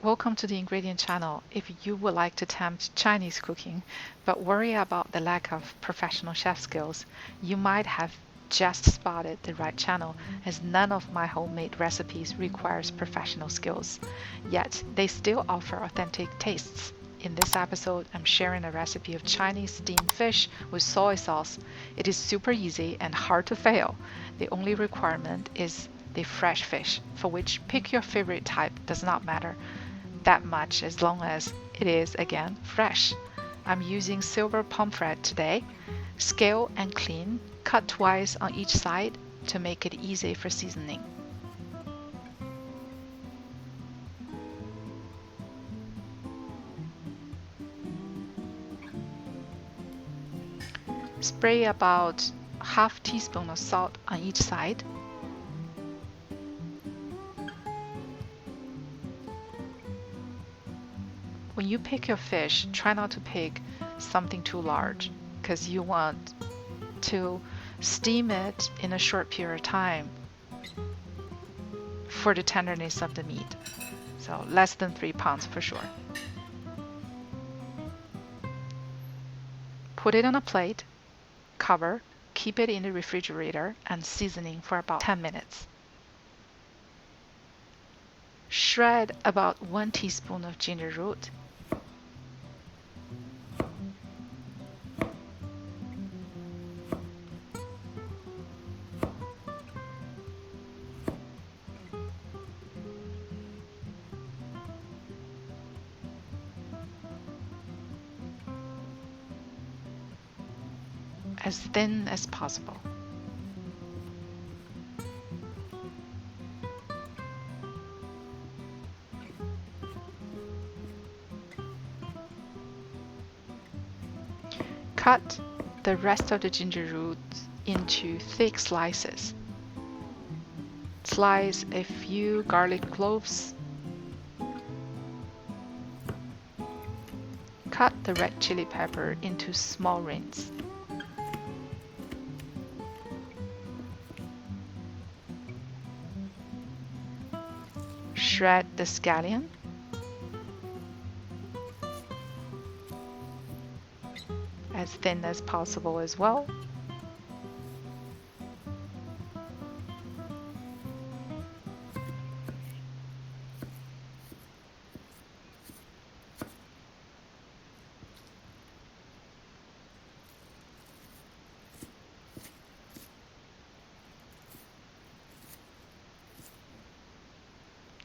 Welcome to the ingredient channel. If you would like to tempt Chinese cooking but worry about the lack of professional chef skills, you might have just spotted the right channel, as none of my homemade recipes requires professional skills. Yet they still offer authentic tastes. In this episode, I'm sharing a recipe of Chinese steamed fish with soy sauce. It is super easy and hard to fail. The only requirement is the fresh fish, for which pick your favorite type does not matter that much as long as it is, again, fresh. I'm using silver pomfret today. Scale and clean, cut twice on each side to make it easy for seasoning. Spray about half teaspoon of salt on each side. When you pick your fish, try not to pick something too large because you want to steam it in a short period of time for the tenderness of the meat. So less than 3 pounds for sure. Put it on a plate, cover, keep it in the refrigerator and seasoning for about 10 minutes. Shred about 1 teaspoon of ginger root. As thin as possible. Cut the rest of the ginger root into thick slices. Slice a few garlic cloves. Cut the red chili pepper into small rings. Shred the scallion. As thin as possible as well.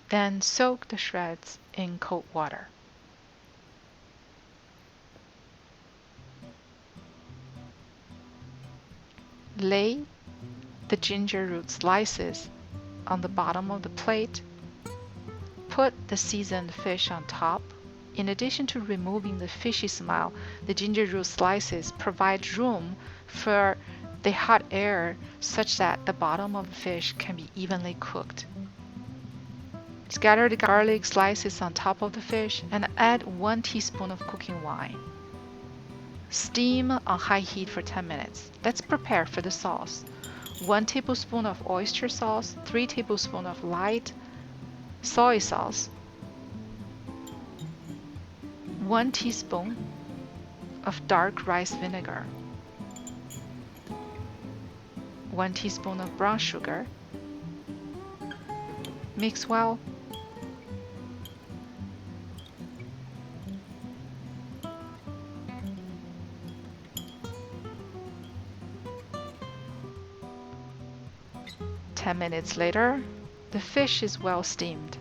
Then soak the shreds in cold water. Lay the ginger root slices on the bottom of the plate. Put the seasoned fish on top. In addition to removing the fishy smell, the ginger root slices provide room for the hot air such that the bottom of the fish can be evenly cooked. Scatter the garlic slices on top of the fish and add 1 teaspoon of cooking wine. Steam on high heat for 10 minutes. Let's prepare for the sauce. 1 tablespoon of oyster sauce, 3 tablespoons of light soy sauce, 1 teaspoon of dark rice vinegar, 1 teaspoon of brown sugar. Mix well. Ten minutes later, the fish is well steamed.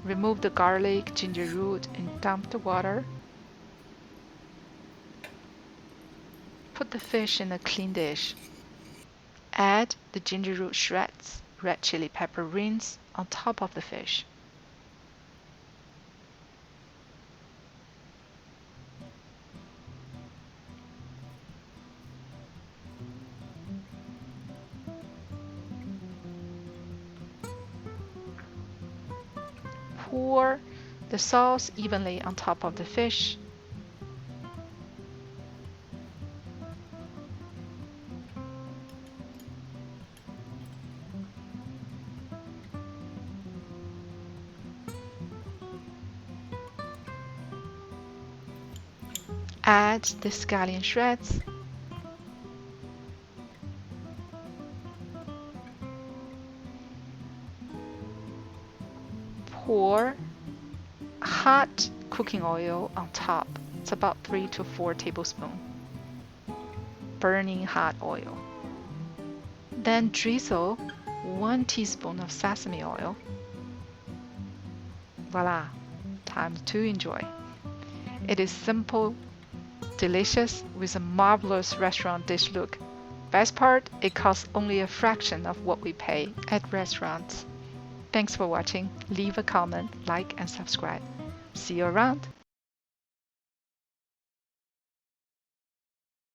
Remove the garlic, ginger root, and dump the water. Put the fish in a clean dish. Add the ginger root shreds, red chili pepper rings on top of the fish. Pour the sauce evenly on top of the fish. Add the scallion shreds. Pour hot cooking oil on top. It's about 3 to 4 tablespoons. Burning hot oil. Then drizzle 1 teaspoon of sesame oil. Voila, time to enjoy. It is simple, delicious, with a marvelous restaurant dish look. Best part, it costs only a fraction of what we pay at restaurants. Thanks for watching. Leave a comment, like, and subscribe. See you around.